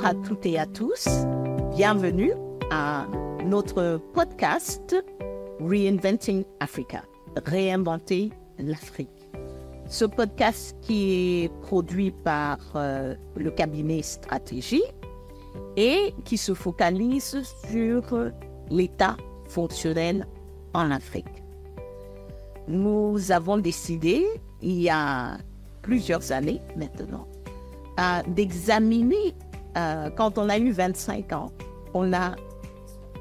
à toutes et à tous. Bienvenue à notre podcast Reinventing Africa, réinventer l'Afrique. Ce podcast qui est produit par le cabinet Stratégie et qui se focalise sur l'État fonctionnel en Afrique. Nous avons décidé, il y a plusieurs années maintenant, d'examiner, quand on a eu 25 ans, on a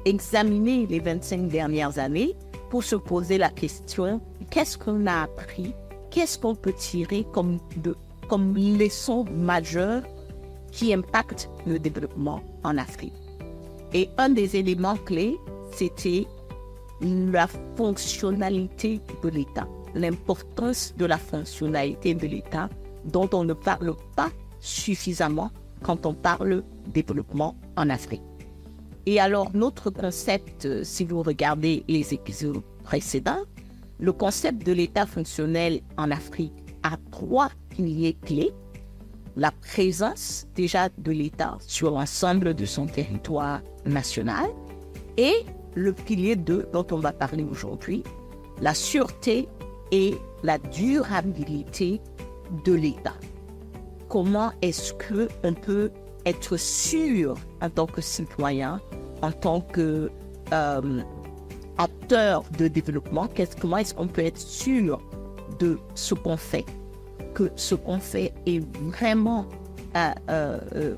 examiné les 25 dernières années pour se poser la question, qu'est-ce qu'on a appris, qu'est-ce qu'on peut tirer comme leçon majeure qui impacte le développement en Afrique. Et un des éléments clés, c'était la fonctionnalité de l'État, l'importance de la fonctionnalité de l'État dont on ne parle pas suffisamment quand on parle développement en Afrique. Et alors, notre concept, si vous regardez les épisodes précédents, le concept de l'État fonctionnel en Afrique a 3 piliers clés. La présence déjà de l'État sur l'ensemble de son territoire national et le pilier 2 dont on va parler aujourd'hui, la sûreté et la durabilité de l'État. Comment est-ce qu'on peut être sûr en tant que citoyen, en tant que acteur de développement, comment est-ce qu'on peut être sûr de ce qu'on fait, que ce qu'on fait est vraiment,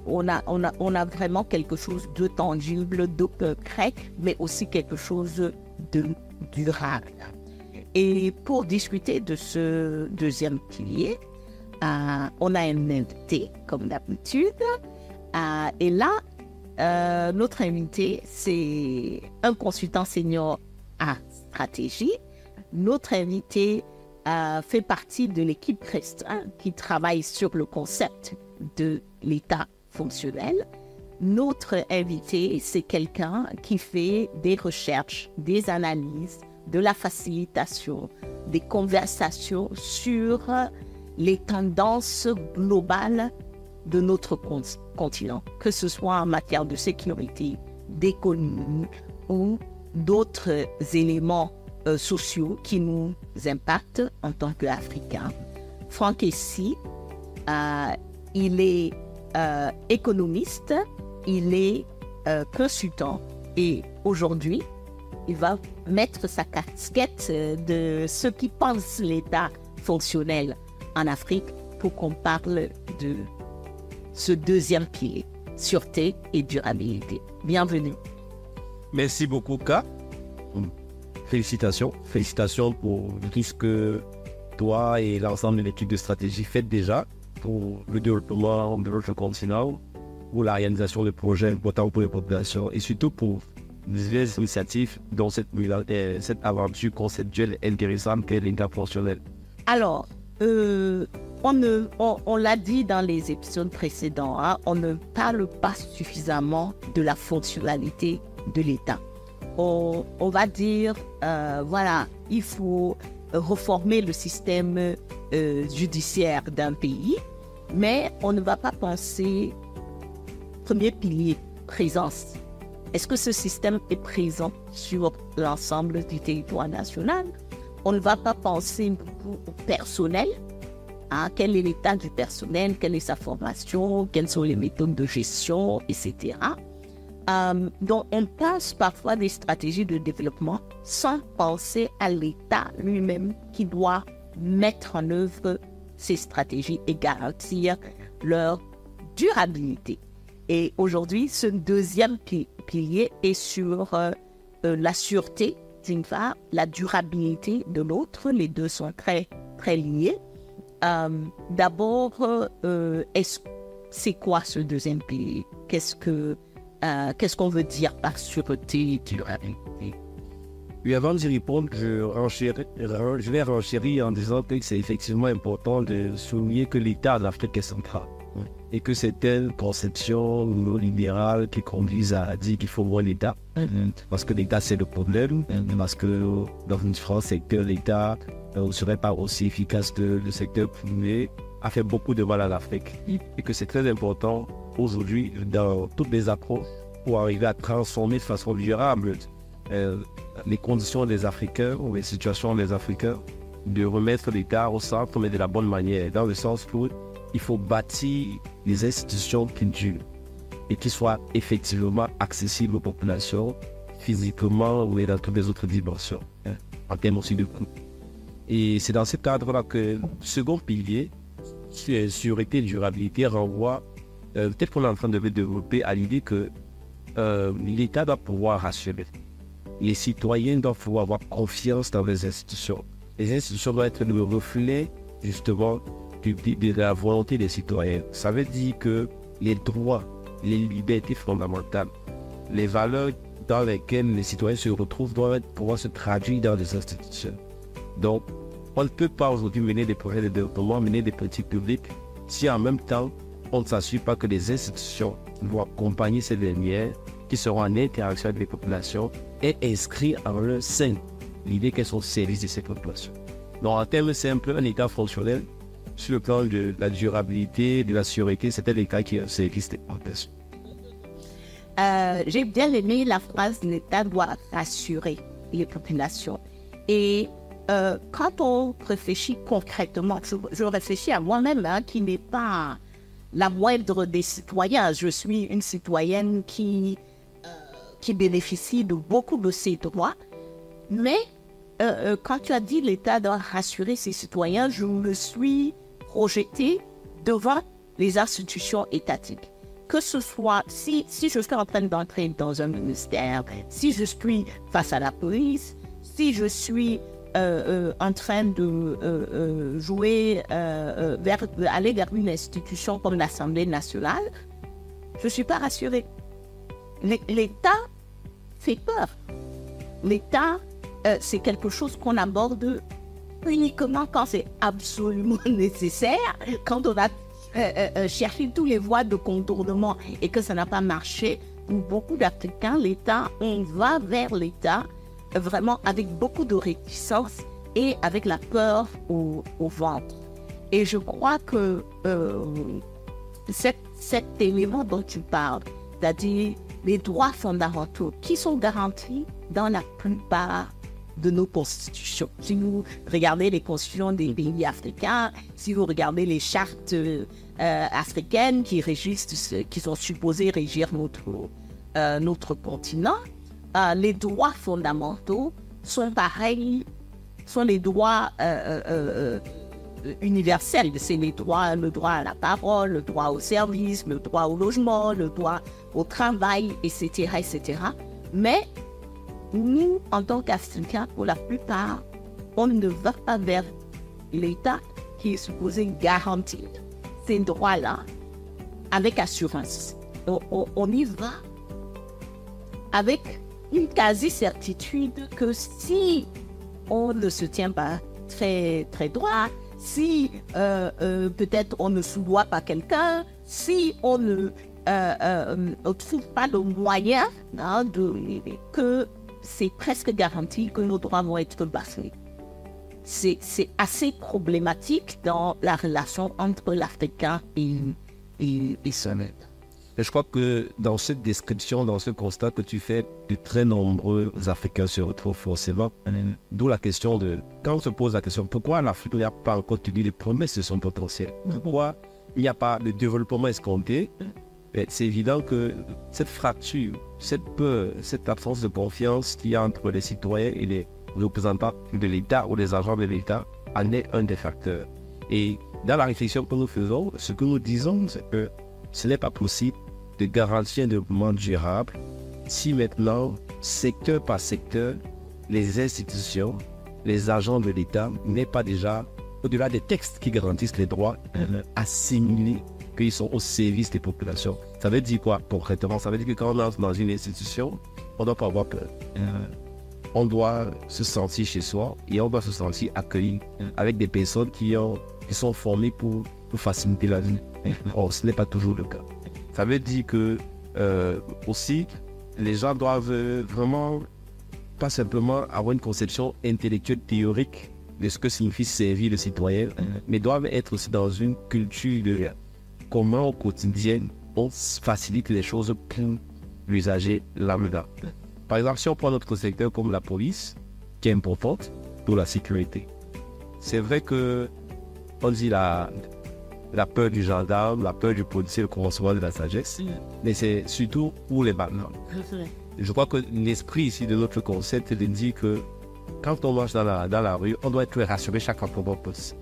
on a vraiment quelque chose de tangible, de concret, mais aussi quelque chose de durable. Et pour discuter de ce deuxième pilier, on a un invité, comme d'habitude. Et là, notre invité, c'est un consultant senior à stratégie. Notre invité fait partie de l'équipe Crestin qui travaille sur le concept de l'État fonctionnel. Notre invité, c'est quelqu'un qui fait des recherches, des analyses, de la facilitation, des conversations sur les tendances globales de notre continent, que ce soit en matière de sécurité, d'économie ou d'autres éléments sociaux qui nous impactent en tant qu'Africains. Franck Essi, il est économiste, il est consultant et aujourd'hui, il va mettre sa casquette de ceux qui pensent l'État fonctionnel en Afrique pour qu'on parle de ce deuxième pilier, sûreté et durabilité. Bienvenue. Merci beaucoup, Ka. Félicitations pour tout ce que toi et l'ensemble de l'équipe de stratégie faites déjà pour le développement de notre continent, pour la réalisation de projets importants pour les populations et surtout pour les initiatives dans cette aventure conceptuelle intéressante qu'est l'État fonctionnel. Alors, on l'a dit dans les épisodes précédents, on ne parle pas suffisamment de la fonctionnalité de l'État. On va dire, il faut reformer le système judiciaire d'un pays, mais on ne va pas penser, premier pilier, présence. Est-ce que ce système est présent sur l'ensemble du territoire national? On ne va pas penser beaucoup au personnel. Quel est l'état du personnel? Quelle est sa formation? Quelles sont les méthodes de gestion, etc. Donc, on pense parfois des stratégies de développement sans penser à l'État lui-même qui doit mettre en œuvre ces stratégies et garantir leur durabilité. Et aujourd'hui, ce deuxième pilier est sur la sûreté d'une part, la durabilité de l'autre. Les deux sont très, très liés. D'abord, c'est quoi ce deuxième pilier? Qu'est-ce qu'on veut dire par sûreté et durabilité? Oui, avant d'y répondre, je vais renchérir en disant que c'est effectivement important de souligner que l'État en Afrique est central. Et que c'est une conception libérale qui conduit à dire qu'il faut voir l'État. Parce que l'État, c'est le problème. Parce que dans une France, c'est que l'État ne serait pas aussi efficace que le secteur privé a fait beaucoup de mal à l'Afrique. Et que c'est très important aujourd'hui dans toutes les approches pour arriver à transformer de façon durable les conditions des Africains ou les situations des Africains, de remettre l'État au centre, mais de la bonne manière, dans le sens où il faut bâtir des institutions qui durent et qui soient effectivement accessibles aux populations, physiquement ou dans toutes les autres dimensions, en termes aussi de coût. Et c'est dans ce cadre-là que le second pilier, sûreté et durabilité, renvoie, peut-être qu'on est en train de le développer à l'idée que l'État doit pouvoir rassurer. Les citoyens doivent pouvoir avoir confiance dans les institutions. Les institutions doivent être le reflet, justement, de la volonté des citoyens. Ça veut dire que les droits, les libertés fondamentales, les valeurs dans lesquelles les citoyens se retrouvent doivent pouvoir se traduire dans les institutions. Donc, on ne peut pas aujourd'hui mener des projets de développement, mener des politiques publiques, si en même temps, on ne s'assure pas que les institutions vont accompagner ces dernières, qui seront en interaction avec les populations et inscrits en leur sein l'idée qu'elles sont au service de ces populations. Donc, en termes simples, un État fonctionnel, sur le plan de la durabilité, de la sécurité, c'était l'État qui est au service des populations. J'ai bien aimé la phrase « l'État doit rassurer les populations ». Et quand on réfléchit concrètement, je réfléchis à moi-même, qui n'est pas la moindre des citoyens. Je suis une citoyenne qui bénéficie de beaucoup de ses droits. Mais quand tu as dit l'État doit rassurer ses citoyens, je me suis projetée devant les institutions étatiques. Que ce soit, si je suis en train d'entrer dans un ministère, si je suis face à la police, si je suis en train de aller vers une institution comme l'Assemblée nationale, je ne suis pas rassurée. L'État fait peur. L'État, c'est quelque chose qu'on aborde uniquement quand c'est absolument nécessaire, quand on a cherché toutes les voies de contournement et que ça n'a pas marché. Pour beaucoup d'Africains, l'État, on va vers l'État vraiment avec beaucoup de réticence et avec la peur au ventre. Et je crois que cet élément dont tu parles, c'est-à-dire les droits fondamentaux qui sont garantis dans la plupart de nos constitutions. Si vous regardez les constitutions des pays africains, si vous regardez les chartes africaines qui sont supposées régir notre continent, les droits fondamentaux sont pareils, sont les droits universels. C'est le droit à la parole, le droit au service, le droit au logement, le droit au travail, etc., etc. Mais nous, en tant qu'Africains, pour la plupart, on ne va pas vers l'État qui est supposé garantir ces droits-là avec assurance. On y va avec une quasi-certitude que si on ne se tient pas très, très droit, si peut-être on ne sous-doit pas quelqu'un, si on ne trouve pas le moyen que c'est presque garanti que nos droits vont être bafoués. C'est assez problématique dans la relation entre l'Africain et son aide. Et je crois que dans cette description, dans ce constat que tu fais, de très nombreux Africains se retrouvent forcément. D'où la question de, quand on se pose la question, pourquoi l'Afrique n'a pas encore tenu les promesses de son potentiel? Pourquoi il n'y a pas de développement escompté? C'est évident que cette fracture, cette peur, cette absence de confiance qu'il y a entre les citoyens et les représentants de l'État ou les agents de l'État en est un des facteurs. Et dans la réflexion que nous faisons, ce que nous disons, c'est que ce n'est pas possible de garantir un développement durable si maintenant, secteur par secteur, les institutions, les agents de l'État n'est pas déjà, au-delà des textes qui garantissent les droits, assimilés, qu'ils sont au service des populations. Ça veut dire quoi concrètement? Ça veut dire que quand on entre dans une institution, on ne doit pas avoir peur. On doit se sentir chez soi et on doit se sentir accueilli avec des personnes qui sont formées pour faciliter la vie. Or, ce n'est pas toujours le cas. Ça veut dire que aussi, les gens doivent vraiment pas simplement avoir une conception intellectuelle théorique de ce que signifie servir le citoyen, mais doivent être aussi dans une culture de comment au quotidien on facilite les choses pour l'usager lambda. Par exemple, si on prend notre secteur comme la police, qui est importante pour la sécurité, c'est vrai que on dit la peur du gendarme, la peur du policier, le commencement de la sagesse, mais c'est surtout pour les bandes. Je crois que l'esprit ici de notre concept, c'est de dire que quand on marche dans la rue, on doit être rassuré chaque fois qu'on va poser.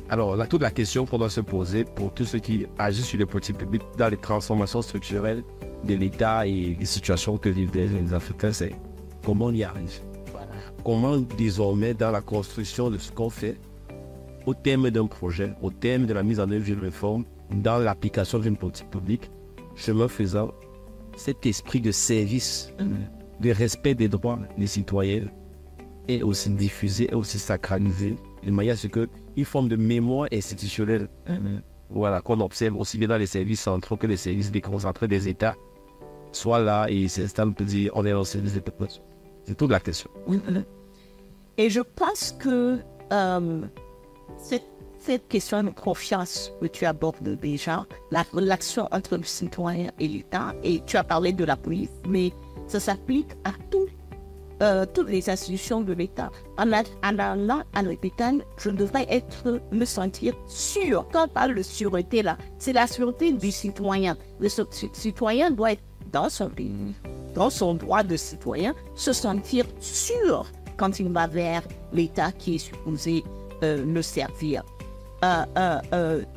Alors, là, toute la question qu'on doit se poser pour tous ceux qui agissent sur les politiques publiques dans les transformations structurelles de l'État et les situations que vivent les Africains, c'est comment on y arrive. Comment désormais, dans la construction de ce qu'on fait, au terme d'un projet, au terme de la mise en œuvre d'une réforme, dans l'application d'une politique publique, chemin faisant, cet esprit de service, de respect des droits des citoyens est aussi diffusé, est aussi sacralisé, de manière à ce qu'une forme de mémoire institutionnelle, voilà, qu'on observe aussi bien dans les services centraux que les services déconcentrés des États, soit là et s'installe, on peut dire, on est en service des populations. C'est toute la question. Et je pense que cette question de confiance que tu abordes déjà, la relation entre le citoyen et l'État, et tu as parlé de la police, mais ça s'applique à toutes les institutions de l'État. En allant à l'hôpital, je devrais me sentir sûr. Quand on parle de sûreté, là, c'est la sûreté du citoyen. Le citoyen doit être dans son pays, dans son droit de citoyen, se sentir sûr quand il va vers l'État qui est supposé le servir.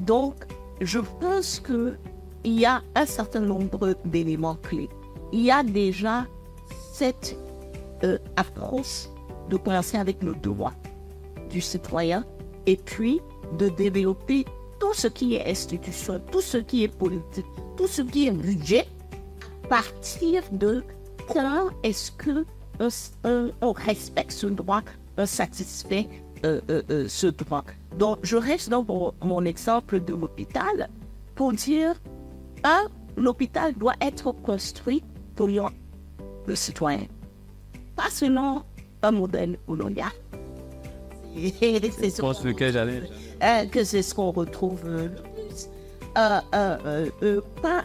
Donc, je pense qu'il y a un certain nombre d'éléments clés. Il y a déjà cette approche de commencer avec le droit du citoyen et puis de développer tout ce qui est institution, tout ce qui est politique, tout ce qui est budget, à partir de comment est-ce qu'on respecte ce droit, on satisfait ce droit. Donc, je reste dans mon exemple de l'hôpital pour dire, l'hôpital doit être construit pour le citoyen, pas selon un modèle colonial. Je pense que que c'est ce qu'on retrouve le plus. Pas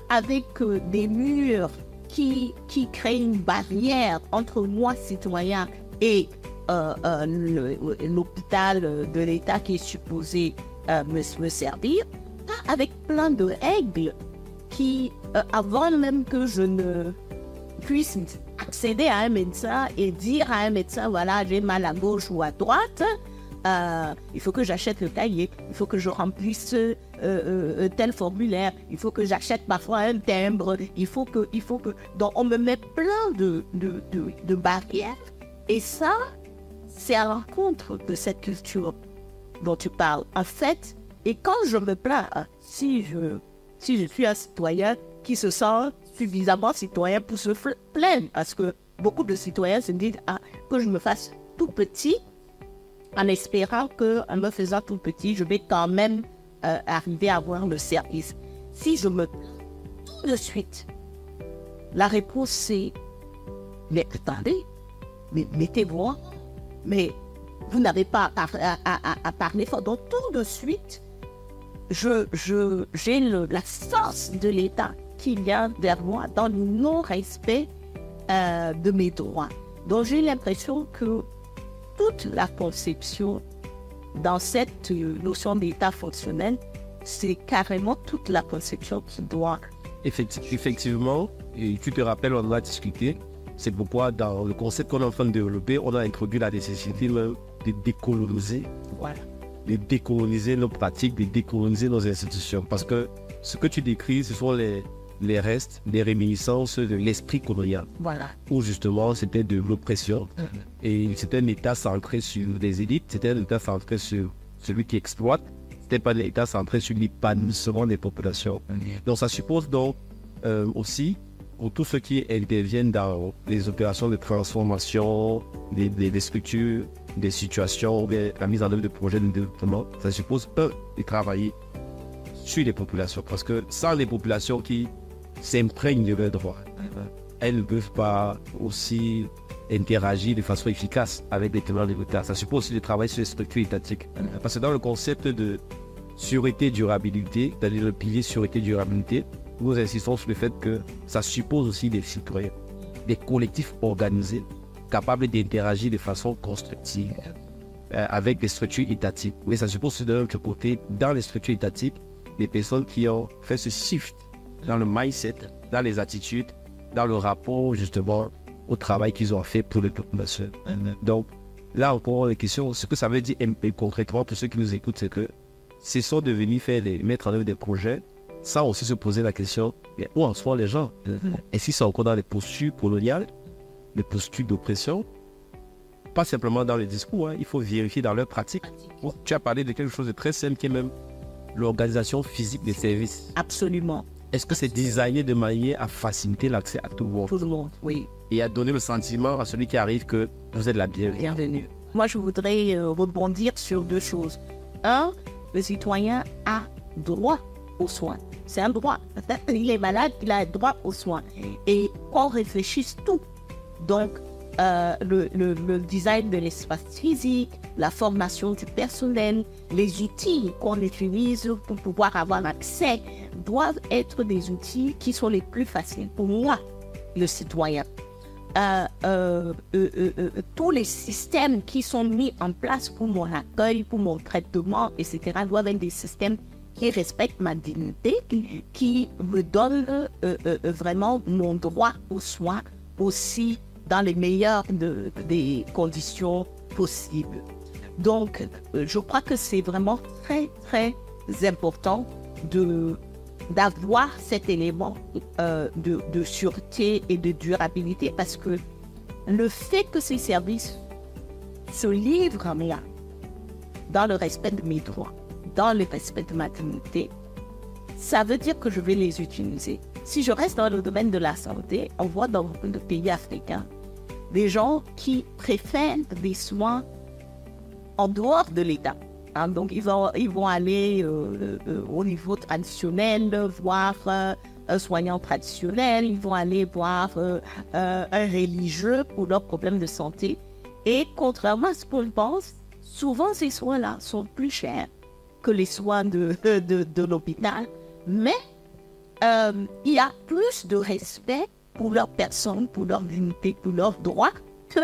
avec des murs qui créent une barrière entre moi, citoyen, et l'hôpital de l'État qui est supposé me servir, pas avec plein de règles qui, avant même que je ne puisse accéder à un médecin et dire à un médecin, voilà, j'ai mal à gauche ou à droite, il faut que j'achète le cahier, il faut que je remplisse tel formulaire, il faut que j'achète parfois un timbre, il faut que... Donc on me met plein de barrières, et ça, c'est à l'encontre de cette culture dont tu parles. En fait, et quand je me plains, si je suis un citoyen qui se sent suffisamment citoyen pour se plaindre, parce que beaucoup de citoyens se disent que je me fasse tout petit, en espérant qu'en me faisant tout petit, je vais quand même arriver à avoir le service. Si je me plains tout de suite, la réponse c'est, mais attendez, mais mettez-vous, mais vous n'avez pas à parler fort. Donc tout de suite, j'ai la force de l'État qui vient vers moi dans le non-respect de mes droits. Donc j'ai l'impression que toute la conception dans cette notion d'État fonctionnel, c'est carrément toute la conception qui doit... Effectivement, et tu te rappelles, on en a discuté, c'est pourquoi dans le concept qu'on est en train de développer, on a introduit la nécessité de décoloniser. Voilà. De décoloniser nos pratiques, de décoloniser nos institutions. Parce que ce que tu décris, ce sont les restes, les réminiscences de l'esprit colonial. Voilà. Où justement, c'était de l'oppression. Et c'était un État centré sur les élites, c'était un État centré sur celui qui exploite. C'était pas un État centré sur l'épanouissement des populations. Donc ça suppose donc aussi, pour tous ceux qui interviennent dans les opérations de transformation des structures, des situations, la mise en œuvre de projets de développement, ça suppose de travailler sur les populations. Parce que sans les populations qui s'imprègnent de leurs droits, elles ne peuvent pas aussi interagir de façon efficace avec les tenants de l'État. Ça suppose aussi de travailler sur les structures étatiques. Parce que dans le concept de sûreté, durabilité, c'est-à-dire le pilier sûreté, durabilité, nous insistons sur le fait que ça suppose aussi des citoyens, des collectifs organisés, capables d'interagir de façon constructive avec les structures étatiques. Mais ça suppose de l'autre côté, dans les structures étatiques, des personnes qui ont fait ce shift dans le mindset, dans les attitudes, dans le rapport justement au travail qu'ils ont fait pour les populations. Donc, là encore, les questions, ce que ça veut dire concrètement pour ceux qui nous écoutent, c'est que ce sont de venir mettre en œuvre des projets sans aussi se poser la question, mais où en sont les gens? Est-ce qu'ils sont encore dans les postures coloniales, les postures d'oppression? Pas simplement dans les discours, il faut vérifier dans leur pratique. Tu as parlé de quelque chose de très simple qui est même l'organisation physique des services. Absolument. Est-ce que c'est designé de manière à faciliter l'accès à tout le monde? Tout le monde, oui. Et à donner le sentiment à celui qui arrive que vous êtes la bienvenue. Moi, je voudrais rebondir sur deux choses. Un, le citoyen a droit aux soins. C'est un droit. Il est malade, il a droit aux soins. Et qu'on réfléchisse tout. Donc, le design de l'espace physique, la formation du personnel, les outils qu'on utilise pour pouvoir avoir accès doivent être des outils qui sont les plus faciles pour moi, le citoyen. Tous les systèmes qui sont mis en place pour mon accueil, pour mon traitement, etc., doivent être des systèmes qui respectent ma dignité, qui me donnent vraiment mon droit aux soins aussi dans les meilleures des conditions possibles. Donc, je crois que c'est vraiment très, très important d'avoir cet élément de sûreté et de durabilité, parce que le fait que ces services se livrent à moi dans le respect de mes droits, dans le respect de ma dignité, ça veut dire que je vais les utiliser. Si je reste dans le domaine de la santé, on voit dans beaucoup de pays africains des gens qui préfèrent des soins en dehors de l'État. Donc, ils vont aller au niveau traditionnel, voir un soignant traditionnel, ils vont aller voir un religieux pour leurs problèmes de santé. Et contrairement à ce qu'on pense, souvent ces soins-là sont plus chers que les soins de l'hôpital. Mais il y a plus de respect pour leur personne, pour leur dignité, pour leurs droits que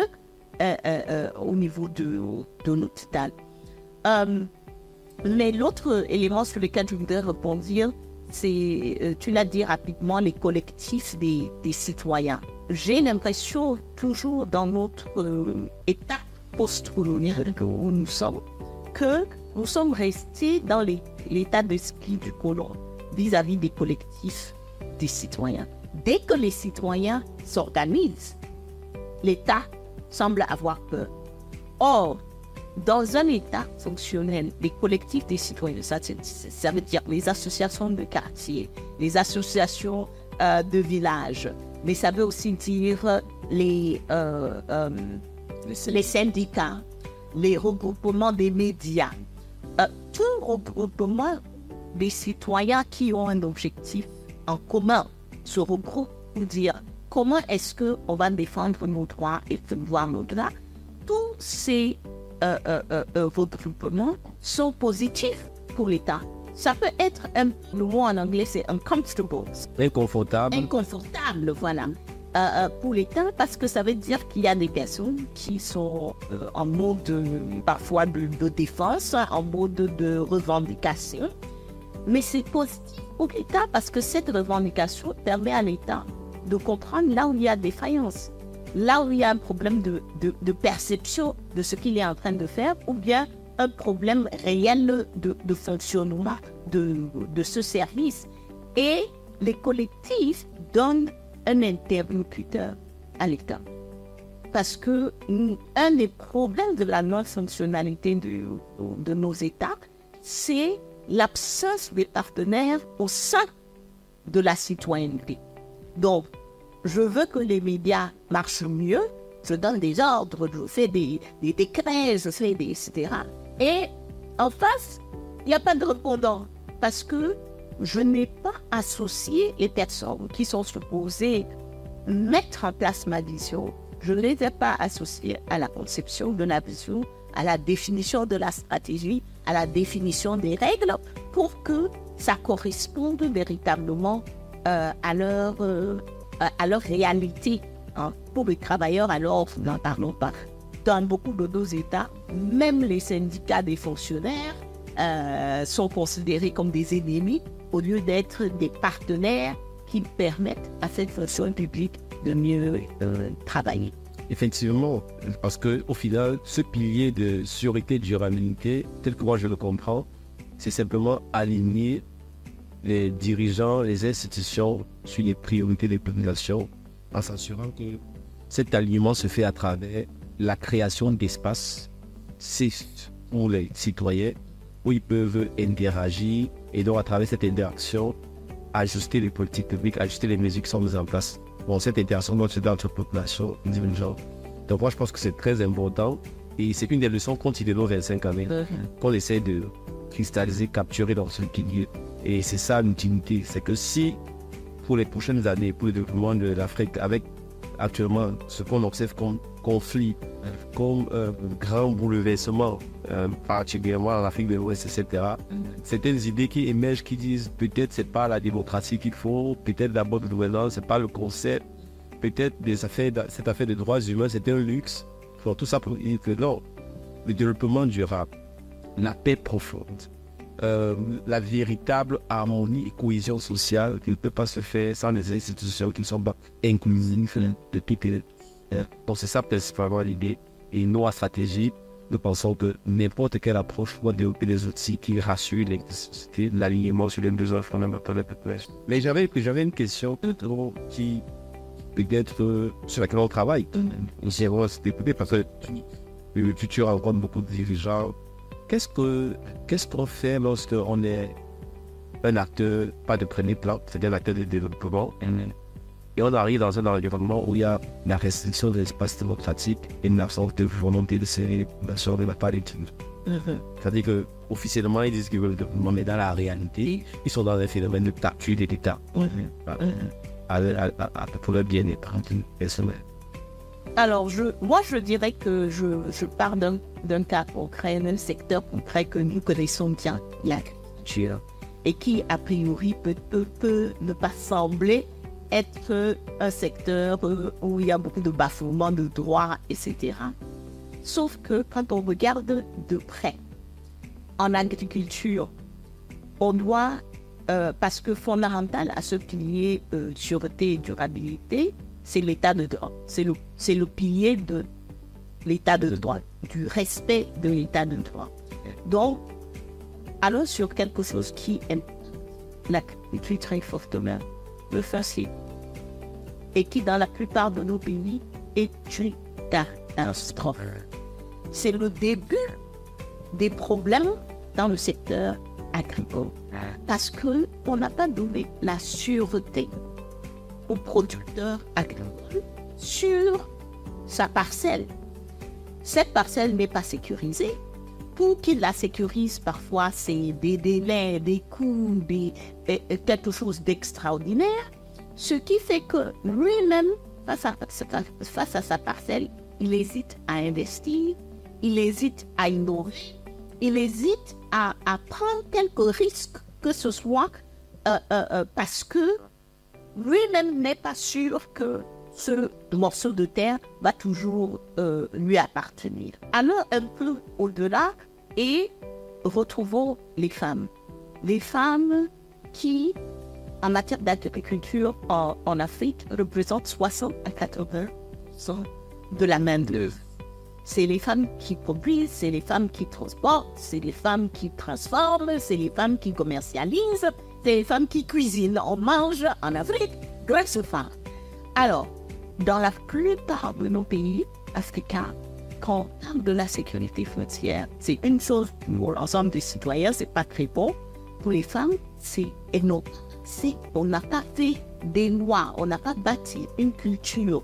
au niveau de l'hôpital. Mais l'autre élément sur lequel je voudrais répondre, c'est, tu l'as dit rapidement, les collectifs des citoyens. J'ai l'impression, toujours dans notre état post-colonial où nous sommes, que nous sommes restés dans l'état d'esprit du colon vis-à-vis des collectifs des citoyens. Dès que les citoyens s'organisent, l'État semble avoir peur. Or, dans un État fonctionnel, les collectifs des citoyens, ça veut dire les associations de quartier, les associations de village, mais ça veut aussi dire les syndicats, les regroupements des médias, tout regroupement des citoyens qui ont un objectif en commun se regroupent pour dire comment est-ce qu'on va défendre nos droits et promouvoir nos droits. Tous ces regroupements sont positifs pour l'État. Ça peut être, le mot en anglais c'est uncomfortable. Inconfortable. Inconfortable, voilà. Pour l'État, parce que ça veut dire qu'il y a des personnes qui sont en mode parfois de défense, en mode de revendication. Mais c'est positif pour l'État parce que cette revendication permet à l'État de comprendre là où il y a défaillance, là où il y a un problème de perception de ce qu'il est en train de faire, ou bien un problème réel de fonctionnement de ce service. Et les collectifs donnent un interlocuteur à l'État. Parce que un des problèmes de la non-fonctionnalité de nos États, c'est l'absence des partenaires au sein de la citoyenneté. Donc, je veux que les médias marchent mieux, je donne des ordres, je fais des décrets, je fais des etc. Et en face, il n'y a pas de répondant parce que je n'ai pas associé les personnes qui sont supposées mettre en place ma vision, je ne les ai pas associés à la conception de la vision, à la définition de la stratégie, à la définition des règles, pour que ça corresponde véritablement à leur réalité. Hein. Pour les travailleurs, alors, n'en parlons pas. Dans beaucoup de nos États, même les syndicats des fonctionnaires sont considérés comme des ennemis au lieu d'être des partenaires qui permettent à cette fonction publique de mieux travailler. Effectivement, parce qu'au final, ce pilier de sûreté et durabilité, tel que moi je le comprends, c'est simplement aligner les dirigeants, les institutions sur les priorités des populations, en s'assurant que cet alignement se fait à travers la création d'espaces safe pour les citoyens, où ils peuvent interagir et donc à travers cette interaction, ajuster les politiques publiques, ajuster les mesures qui sont mises en place. Bon, cette interaction doit se faire entre population et dirigeants. Donc moi je pense que c'est très important et c'est une des leçons qu'on tire de nos 25 années, qu'on essaie de cristalliser, capturer dans ce pilier. Et c'est ça l'utilité, c'est que si pour les prochaines années, pour le développement de l'Afrique, avec actuellement ce qu'on observe comme conflit, comme grand bouleversement, particulièrement en Afrique de l'Ouest, etc. Certaines idées qui émergent qui disent peut-être c'est pas la démocratie qu'il faut, peut-être la bonne gouvernance, c'est pas le concept, peut-être cette affaire des droits humains c'est un luxe. Donc, tout ça pour dire que non, le développement durable, la paix profonde, la véritable harmonie et cohésion sociale qui ne peut pas se faire sans les institutions qui ne sont pas inclusives de toutes les... Donc c'est ça principalement l'idée. Et nous, en stratégie, nous pensons que n'importe quelle approche doit développer des outils qui rassurent l'existence, l'alignement sur les besoins fondamentaux de la population. Mais j'avais une question qui peut-être sur laquelle on travaille. J'aimerais s'écouter parce que tu rencontres beaucoup de dirigeants. Qu'est-ce qu'on fait lorsqu'on est un acteur, pas de premier plan, c'est-à-dire un acteur de développement, et on arrive dans un environnement où il y a la restriction de l'espace démocratique et une absence de volonté de serrer les populations de la part des dirigeants. C'est-à-dire qu'officiellement, ils disent qu'ils veulent le développement, mais dans la réalité, ils sont dans un phénomène de capture de l'État. Pour le bien-être personnel. Alors, moi, je dirais que je pars d'un cas concret, d'un secteur concret que nous connaissons bien, l'agriculture, et qui, a priori, peut ne pas sembler être un secteur où il y a beaucoup de bafouements de droits, etc. Sauf que quand on regarde de près, en agriculture, on doit, parce que fondamental à ce pilier sûreté et durabilité, c'est l'état de droit. C'est le pilier de l'état de droit, du respect de l'état de droit. Donc, allons sur quelque chose qui est l'agriculture très fortement, le facile, et qui dans la plupart de nos pays est une catastrophe. C'est le début des problèmes dans le secteur agricole, parce qu'on n'a pas donné la sûreté au producteur agricole sur sa parcelle. Cette parcelle n'est pas sécurisée. Pour qu'il la sécurise, parfois, c'est des délais, des coûts, quelque chose d'extraordinaire. Ce qui fait que lui-même, face à sa parcelle, il hésite à investir, il hésite à innover, il hésite à prendre quelques risques que ce soit parce que lui-même n'est pas sûr que ce morceau de terre va toujours lui appartenir. Allons un peu au-delà et retrouvons les femmes. Les femmes qui, en matière d'agriculture en Afrique, représentent 60 à 80% de la main-d'œuvre. C'est les femmes qui produisent, c'est les femmes qui transportent, c'est les femmes qui transforment, c'est les femmes qui commercialisent, c'est les femmes qui cuisinent. On mange en Afrique grâce aux femmes. Alors, dans la plupart de nos pays africains, quand on parle de la sécurité foncière, c'est une chose pour l'ensemble des citoyens, c'est pas très bon. Pour les femmes, c'est énorme. On n'a pas fait des lois, on n'a pas bâti une culture.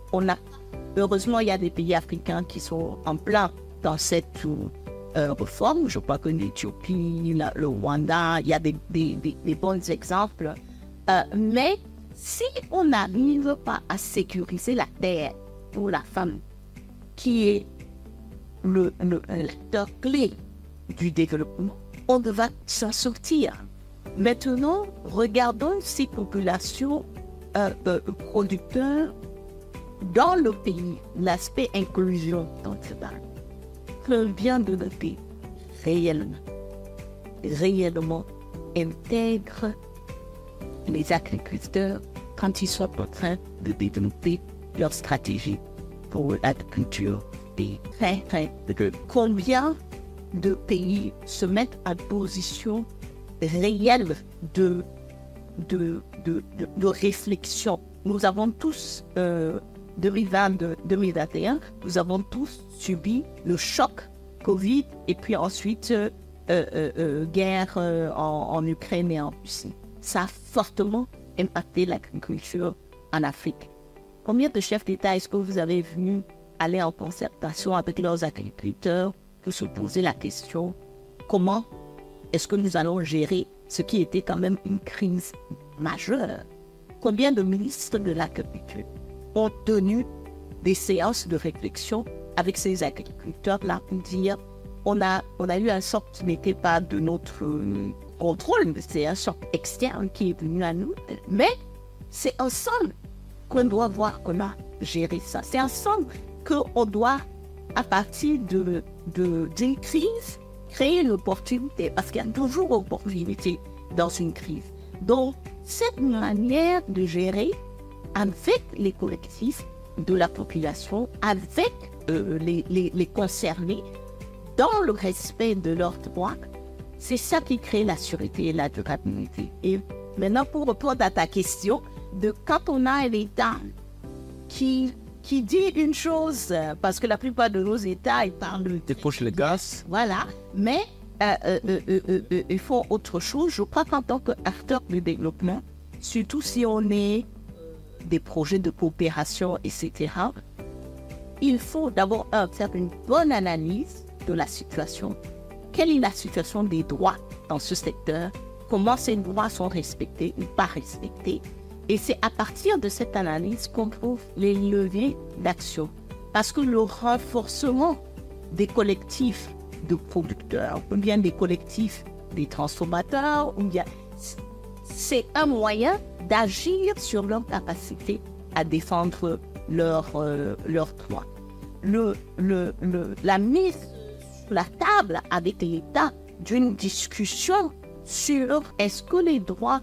Heureusement, il y a des pays africains qui sont en plein dans cette réforme. Je crois que l'Éthiopie, le Rwanda, il y a des bons exemples. Mais si on n'arrive pas à sécuriser la terre pour la femme qui est l'acteur clé du développement, on va s'en sortir. Maintenant, regardons ces populations producteurs dans le pays, l'aspect inclusion dans ce bas. Combien de notre pays réellement intègre les agriculteurs quand ils sont en train de développer leur stratégie pour l'agriculture et combien de pays se mettent en position réelle de réflexion. Nous avons tous, 2020-2021, nous avons tous subi le choc Covid et puis ensuite guerre en Ukraine et en Russie. Ça a fortement impacté l'agriculture en Afrique. Combien de chefs d'État est-ce que vous avez vu aller en concertation avec leurs agriculteurs pour se poser la question comment est-ce que nous allons gérer ce qui était quand même une crise majeure? Combien de ministres de l'agriculture ont tenu des séances de réflexion avec ces agriculteurs-là pour dire on a eu un choc qui n'était pas de notre contrôle, c'est un choc externe qui est venu à nous, mais c'est ensemble qu'on doit voir comment gérer ça. C'est ensemble qu'on doit, à partir d'une crise, créer une opportunité, parce qu'il y a toujours une opportunité dans une crise. Donc, cette manière de gérer avec les collectifs de la population, avec les concernés, dans le respect de leurs droits, c'est ça qui crée la sûreté et la durabilité. Et maintenant, pour répondre à ta question, de quand on a un État qui dit une chose, parce que la plupart de nos États, ils parlent de poches le gaz. Voilà, mais ils font autre chose. Je crois qu'en tant qu'acteur de développement, surtout si on est des projets de coopération, etc., il faut d'abord faire une bonne analyse de la situation. Quelle est la situation des droits dans ce secteur? Comment ces droits sont respectés ou pas respectés? Et c'est à partir de cette analyse qu'on trouve les leviers d'action. Parce que le renforcement des collectifs de producteurs, ou bien des collectifs des transformateurs, ou bien c'est un moyen d'agir sur leur capacité à défendre leurs droits. La mise sur la table avec l'État d'une discussion sur est-ce que les droits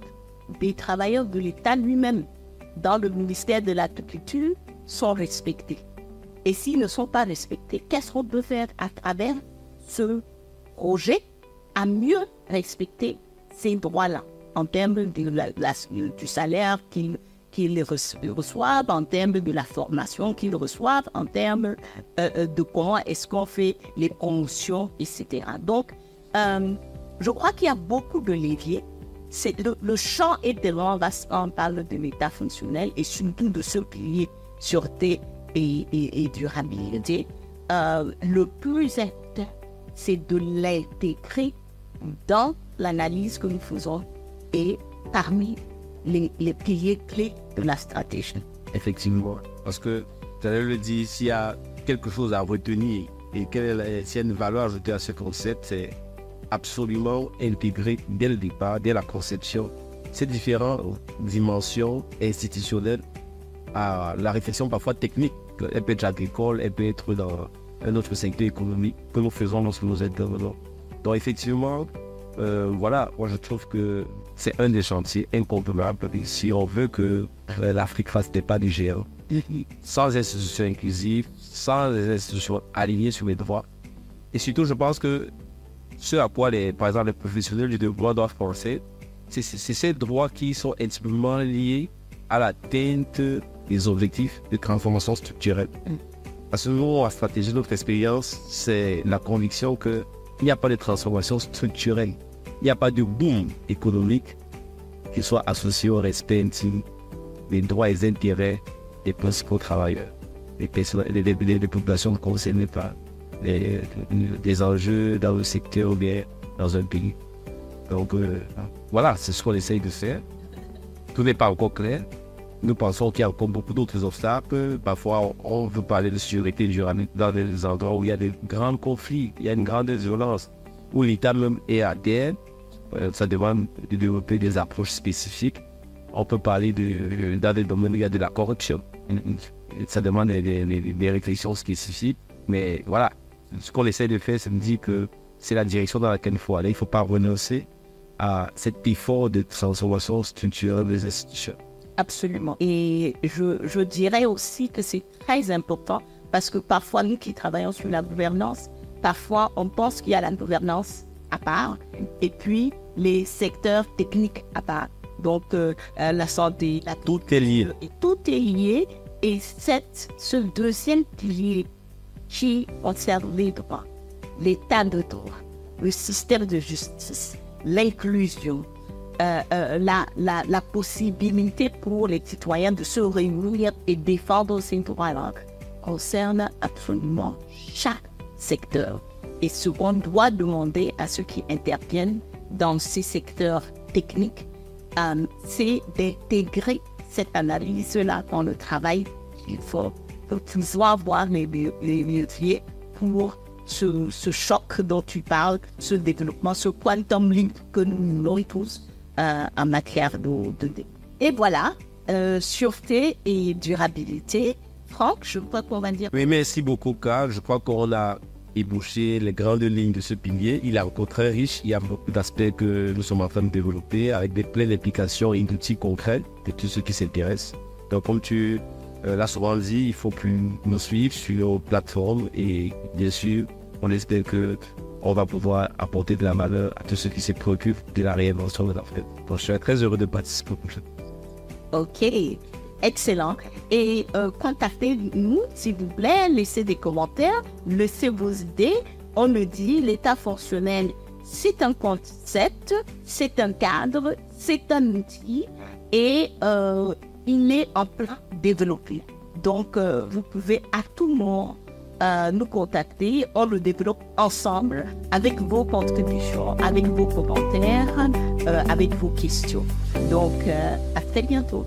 des travailleurs de l'État lui-même dans le ministère de l'Agriculture sont respectés. Et s'ils ne sont pas respectés, qu'est-ce qu'on peut faire à travers ce projet à mieux respecter ces droits-là en termes du salaire qu'ils reçoivent, en termes de la formation qu'ils reçoivent, en termes de comment est-ce qu'on fait les promotions, etc. Donc, je crois qu'il y a beaucoup de leviers. C'est le champ est tellement vaste quand on parle de l'État fonctionnel et surtout de ce pilier sûreté et durabilité. Le plus important, c'est de l'intégrer dans l'analyse que nous faisons et parmi les piliers clés de la stratégie. Effectivement, parce que tu allais le dire, s'il y a quelque chose à retenir et s'il y a une valeur ajoutée à ce concept, c'est absolument intégrer dès le départ, dès la conception, ces différentes dimensions institutionnelles à la réflexion parfois technique. Elle peut être agricole, elle peut être dans un autre secteur économique que nous faisons lorsque nous intervenons. Donc effectivement, voilà, moi je trouve que c'est un des chantiers incontournables si on veut que l'Afrique fasse des pas du géant. Sans institutions inclusives, sans des institutions alignées sur les droits. Et surtout, je pense que ce à quoi par exemple les professionnels du développement doivent penser, c'est ces droits qui sont intimement liés à l'atteinte des objectifs de transformation structurelle. Parce que nous, en stratégie, notre expérience, c'est la conviction qu'il n'y a pas de transformation structurelle. Il n'y a pas de boom économique qui soit associé au respect intime des droits et des intérêts des principaux travailleurs, des populations concernées par des enjeux dans le secteur ou bien dans un pays. Donc voilà, c'est ce qu'on essaye de faire. Tout n'est pas encore clair, nous pensons qu'il y a encore beaucoup d'autres obstacles. Parfois, on veut parler de sécurité dans des endroits où il y a des grands conflits, il y a une grande violence, où l'État même est à terre. Ça demande de développer des approches spécifiques. On peut parler dans des domaines où il y a de la corruption. Ça demande des réflexions spécifiques. Mais voilà, ce qu'on essaie de faire, c'est de dire que c'est la direction dans laquelle il faut aller. Il ne faut pas renoncer à cet effort de transformation structurelle des institutions. Absolument. Et je dirais aussi que c'est très important parce que parfois, nous qui travaillons sur la gouvernance, parfois on pense qu'il y a la gouvernance à part et puis les secteurs techniques à part. Donc, la santé, tout est lié. Et tout est lié. Et ce deuxième pilier qui concerne les droits, l'état de droit, le système de justice, l'inclusion, la possibilité pour les citoyens de se réunir et défendre ces droits-là concerne absolument chaque secteur. Et ce qu'on doit demander à ceux qui interviennent dans ces secteurs techniques, c'est d'intégrer cette analyse-là dans le travail qu'il faut pouvoir avoir les leviers pour ce choc dont tu parles, ce développement, ce quantum leap que nous voulons tous en matière de. Et voilà, sûreté et durabilité. Franck, je crois qu'on va dire. Oui, merci beaucoup, Carl. Je crois qu'on a ébauché les grandes lignes de ce pilier. Il est encore très riche. Il y a beaucoup d'aspects que nous sommes en train de développer avec des pleines d'applications et d'outils concrets de tous ceux qui s'intéressent. Donc, comme tu l'as souvent dit, il faut nous suivre sur nos plateformes et bien sûr, on espère qu'on va pouvoir apporter de la valeur à tous ceux qui se préoccupent de la réinvention de l'Afrique. Donc, je suis très heureux de participer au prochain. Ok, excellent. Et contactez-nous, s'il vous plaît, laissez des commentaires, laissez vos idées. On le dit, l'état fonctionnel, c'est un concept, c'est un cadre, c'est un outil et il est en plein développement. Donc, vous pouvez à tout moment nous contacter. On le développe ensemble avec vos contributions, avec vos commentaires, avec vos questions. Donc, à très bientôt.